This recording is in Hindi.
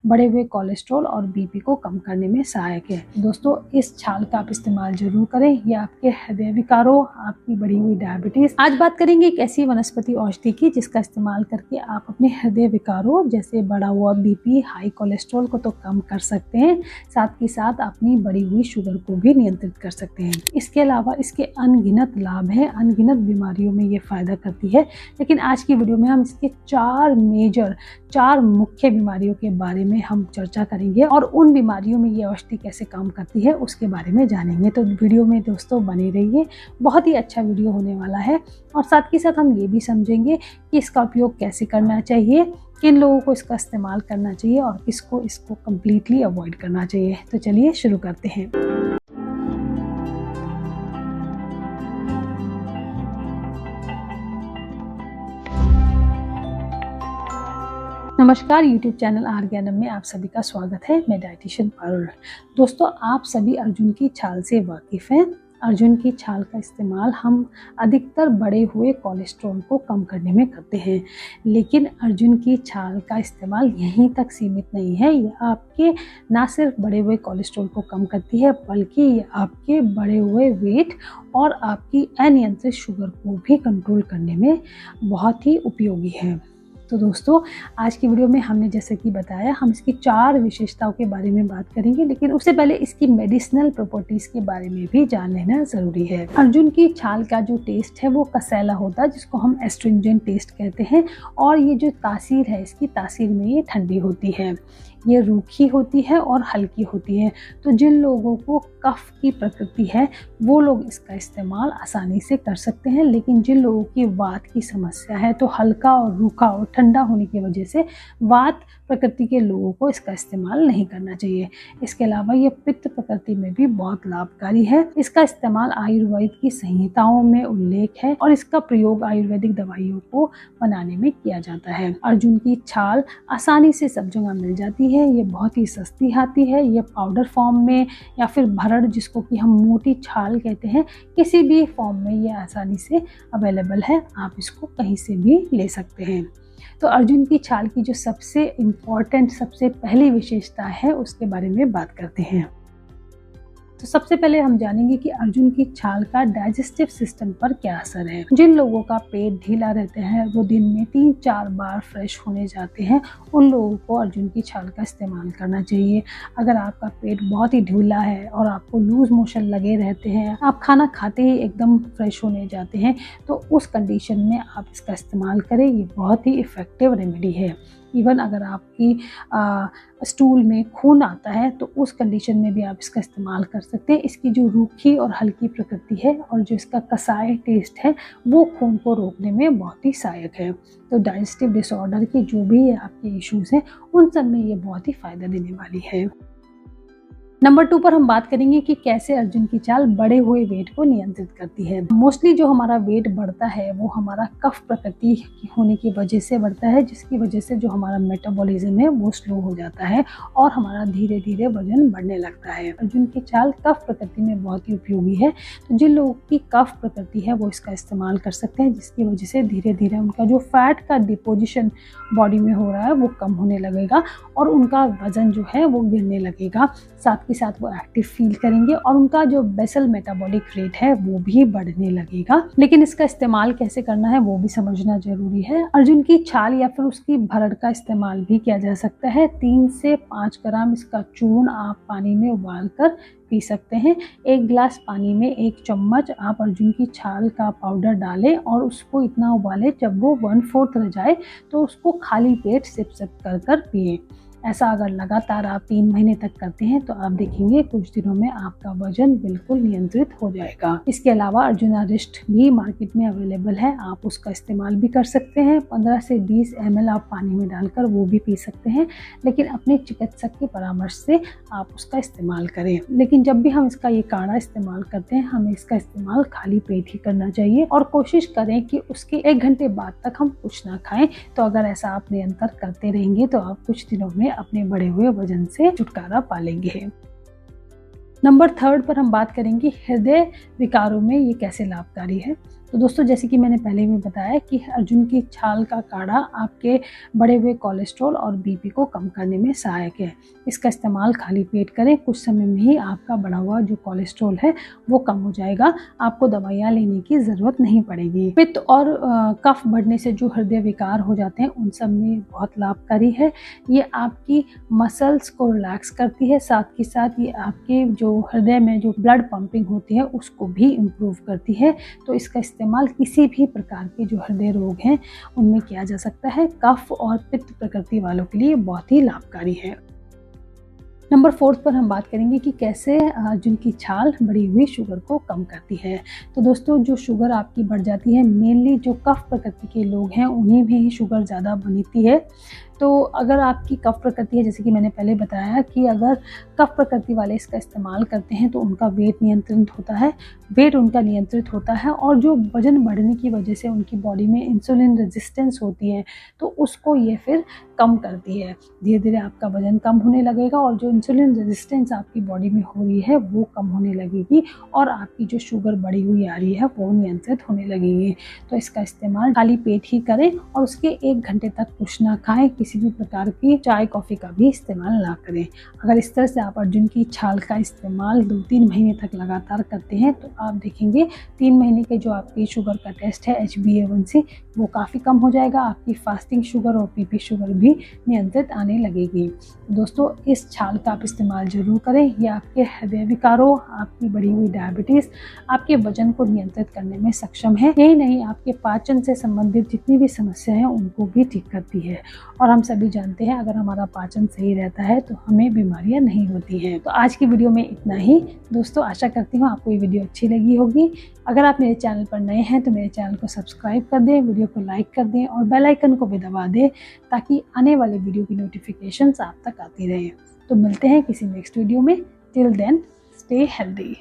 बढ़े हुए कोलेस्ट्रॉल और बीपी को कम करने में सहायक है। दोस्तों, इस छाल का आप इस्तेमाल जरूर करें, ये आपके हृदय विकारों, आपकी बढ़ी हुई डायबिटीज। आज बात करेंगे एक ऐसी वनस्पति औषधि की जिसका इस्तेमाल करके आप अपने हृदय विकारों जैसे बढ़ा हुआ बीपी, हाई कोलेस्ट्रॉल को तो कम कर सकते हैं, साथ ही साथ अपनी बढ़ी हुई शुगर को भी नियंत्रित कर सकते हैं। इसके अलावा इसके अनगिनत लाभ हैं, अनगिनत बीमारियों में ये फायदा करती है। लेकिन आज की वीडियो में हम इसके चार मुख्य बीमारियों के बारे में हम चर्चा करेंगे और उन बीमारियों में ये औषधि कैसे काम करती है उसके बारे में जानेंगे। तो वीडियो में दोस्तों बने रहिए, बहुत ही अच्छा वीडियो होने वाला है। और साथ ही साथ हम ये भी समझेंगे कि इसका उपयोग कैसे करना चाहिए, किन लोगों को इसका इस्तेमाल करना चाहिए और किसको इसको कम्प्लीटली अवॉइड करना चाहिए। तो चलिए शुरू करते हैं। नमस्कार, YouTube चैनल आर्गेनम में आप सभी का स्वागत है। मैं डाइटिशियन पारुल। दोस्तों, आप सभी अर्जुन की छाल से वाकिफ़ हैं। अर्जुन की छाल का इस्तेमाल हम अधिकतर बढ़े हुए कोलेस्ट्रॉल को कम करने में करते हैं, लेकिन अर्जुन की छाल का इस्तेमाल यहीं तक सीमित नहीं है। ये आपके ना सिर्फ बढ़े हुए कोलेस्ट्रॉल को कम करती है, बल्कि ये आपके बढ़े हुए वेट और आपकी अनियंत्रित शुगर को भी कंट्रोल करने में बहुत ही उपयोगी है। तो दोस्तों, आज की वीडियो में हमने जैसे कि बताया, हम इसकी 4 विशेषताओं के बारे में बात करेंगे, लेकिन उससे पहले इसकी मेडिसिनल प्रॉपर्टीज के बारे में भी जान लेना जरूरी है। अर्जुन की छाल का जो टेस्ट है वो कसैला होता है, जिसको हम एस्ट्रिंजेंट टेस्ट कहते हैं। और ये जो तासीर है, इसकी तासीर में ये ठंडी होती है, ये रूखी होती है और हल्की होती है। तो जिन लोगों को कफ की प्रकृति है वो लोग इसका इस्तेमाल आसानी से कर सकते हैं, लेकिन जिन लोगों की वात की समस्या है तो हल्का और रूखा और ठंडा होने की वजह से वात प्रकृति के लोगों को इसका इस्तेमाल नहीं करना चाहिए। इसके अलावा ये पित्त प्रकृति में भी बहुत लाभकारी है। इसका इस्तेमाल आयुर्वेद की संहिताओं में उल्लेख है और इसका प्रयोग आयुर्वेदिक दवाइयों को बनाने में किया जाता है। अर्जुन की छाल आसानी से सब जगह मिल जाती है, ये बहुत ही सस्ती आती है। ये पाउडर फॉर्म में या फिर भरड़, जिसको कि हम मोटी छाल कहते हैं, किसी भी फॉर्म में ये आसानी से अवेलेबल है। आप इसको कहीं से भी ले सकते हैं। तो अर्जुन की छाल की जो सबसे इम्पॉर्टेंट, सबसे पहली विशेषता है उसके बारे में बात करते हैं। तो सबसे पहले हम जानेंगे कि अर्जुन की छाल का डाइजेस्टिव सिस्टम पर क्या असर है। जिन लोगों का पेट ढीला रहते हैं, वो दिन में 3-4 बार फ्रेश होने जाते हैं, उन लोगों को अर्जुन की छाल का इस्तेमाल करना चाहिए। अगर आपका पेट बहुत ही ढीला है और आपको लूज मोशन लगे रहते हैं, आप खाना खाते ही एकदम फ्रेश होने जाते हैं, तो उस कंडीशन में आप इसका इस्तेमाल करें। ये बहुत ही इफ़ेक्टिव रेमेडी है। इवन अगर आपकी स्टूल में खून आता है तो उस कंडीशन में भी आप इसका इस्तेमाल कर सकते हैं। इसकी जो रूखी और हल्की प्रकृति है और जो इसका कसाय टेस्ट है वो खून को रोकने में बहुत ही सहायक है। तो डाइजेस्टिव डिसऑर्डर के जो भी आपके इश्यूज़ हैं उन सब में ये बहुत ही फ़ायदा देने वाली है। नंबर 2 पर हम बात करेंगे कि कैसे अर्जुन की छाल बढ़े हुए वेट को नियंत्रित करती है। मोस्टली जो हमारा वेट बढ़ता है वो हमारा कफ प्रकृति होने की वजह से बढ़ता है, जिसकी वजह से जो हमारा मेटाबॉलिज्म है वो स्लो हो जाता है और हमारा धीरे धीरे वजन बढ़ने लगता है। अर्जुन की छाल कफ प्रकृति में बहुत ही उपयोगी है। तो जिन लोगों की कफ प्रकृति है वो इसका इस्तेमाल कर सकते हैं, जिसकी वजह से धीरे धीरे उनका जो फैट का डिपोजिशन बॉडी में हो रहा है वो कम होने लगेगा और उनका वजन जो है वो गिरने लगेगा। साथ के साथ वो एक्टिव फील करेंगे और उनका जो बेसल मेटाबॉलिक रेट है वो भी बढ़ने लगेगा। लेकिन इसका इस्तेमाल कैसे करना है वो भी समझना जरूरी है। अर्जुन की छाल या फिर उसकी भरड़ का इस्तेमाल भी किया जा सकता है। 3 से 5 ग्राम इसका चूर्ण आप पानी में उबाल कर पी सकते हैं। 1 गिलास पानी में 1 चम्मच आप अर्जुन की छाल का पाउडर डालें और उसको इतना उबालें जब वो 1/4 रह जाए तो उसको खाली पेट सिप कर कर पिए। ऐसा अगर लगातार आप 3 महीने तक करते हैं तो आप देखेंगे कुछ दिनों में आपका वजन बिल्कुल नियंत्रित हो जाएगा। इसके अलावा अर्जुनारिस्ट भी मार्केट में अवेलेबल है, आप उसका इस्तेमाल भी कर सकते हैं। 15 से 20 ml आप पानी में डालकर वो भी पी सकते हैं, लेकिन अपने चिकित्सक के परामर्श से आप उसका इस्तेमाल करें। लेकिन जब भी हम इसका ये काढ़ा इस्तेमाल करते हैं, हमें इसका इस्तेमाल खाली पेट ही करना चाहिए और कोशिश करें कि उसके 1 घंटे बाद तक हम कुछ ना खाएं। तो अगर ऐसा आप निरंतर करते रहेंगे तो आप कुछ दिनों में अपने बढ़े हुए वजन से छुटकारा पा लेंगे। नंबर 3 पर हम बात करेंगे हृदय विकारों में ये कैसे लाभकारी है। तो दोस्तों जैसे कि मैंने पहले भी बताया कि अर्जुन की छाल का काढ़ा आपके बढ़े हुए कोलेस्ट्रॉल और बीपी को कम करने में सहायक है। इसका इस्तेमाल खाली पेट करें, कुछ समय में ही आपका बढ़ा हुआ जो कोलेस्ट्रॉल है वो कम हो जाएगा, आपको दवाइयाँ लेने की ज़रूरत नहीं पड़ेगी। पित्त और कफ बढ़ने से जो हृदय विकार हो जाते हैं उन सब में बहुत लाभकारी है। ये आपकी मसल्स को रिलैक्स करती है, साथ ही साथ ये आपके जो हृदय में जो ब्लड पंपिंग होती है उसको भी इम्प्रूव करती है। तो इसका इस्तेमाल किसी भी प्रकार के जो हृदय रोग हैं उनमें किया जा सकता है। कफ और पित्त प्रकृति वालों के लिए बहुत ही लाभकारी है। नंबर 4 पर हम बात करेंगे कि कैसे अर्जुन की छाल बढ़ी हुई शुगर को कम करती है। तो दोस्तों जो शुगर आपकी बढ़ जाती है, मेनली जो कफ प्रकृति के लोग हैं उन्हीं में ही शुगर ज़्यादा बनती है। तो अगर आपकी कफ प्रकृति है, जैसे कि मैंने पहले बताया कि अगर कफ प्रकृति वाले इसका इस्तेमाल करते हैं तो उनका वेट नियंत्रित होता है, वेट उनका नियंत्रित होता है और जो वजन बढ़ने की वजह से उनकी बॉडी में इंसुलिन रेजिस्टेंस होती है तो उसको ये फिर कम करती है। धीरे धीरे आपका वजन कम होने लगेगा और जो इंसुलिन रेजिस्टेंस आपकी बॉडी में हो रही है वो कम होने लगेगी और आपकी जो शुगर बढ़ी हुई आ रही है वो नियंत्रित होने लगेगी। तो इसका इस्तेमाल खाली पेट ही करें और उसके 1 घंटे तक कुछ ना खाएं, किसी भी प्रकार की चाय कॉफ़ी का भी इस्तेमाल ना करें। अगर इस तरह से आप अर्जुन की छाल का इस्तेमाल 2-3 महीने तक लगातार करते हैं तो आप देखेंगे 3 महीने के जो आपकी शुगर का टेस्ट है HbA1c वो काफ़ी कम हो जाएगा, आपकी फास्टिंग शुगर और पीपी शुगर भी नियंत्रित आने लगेगी। दोस्तों इस छाल का आप इस्तेमाल ज़रूर करें, ये आपके हृदय विकारों, आपकी बढ़ी हुई डायबिटीज़, आपके वजन को नियंत्रित करने में सक्षम है। यही नहीं, आपके पाचन से संबंधित जितनी भी समस्या हैं उनको भी ठीक करती है। और हम सभी जानते हैं अगर हमारा पाचन सही रहता है तो हमें बीमारियां नहीं होती हैं। तो आज की वीडियो में इतना ही दोस्तों, आशा करती हूँ आपको ये वीडियो अच्छी लगी होगी। अगर आप मेरे चैनल पर नए हैं तो मेरे चैनल को सब्सक्राइब कर दें, वीडियो को लाइक कर दें और बेल आइकन को भी दबा दें ताकि आने वाले वीडियो की नोटिफिकेशंस आप तक आती रहे। तो मिलते हैं किसी नेक्स्ट वीडियो में। Till then stay healthy.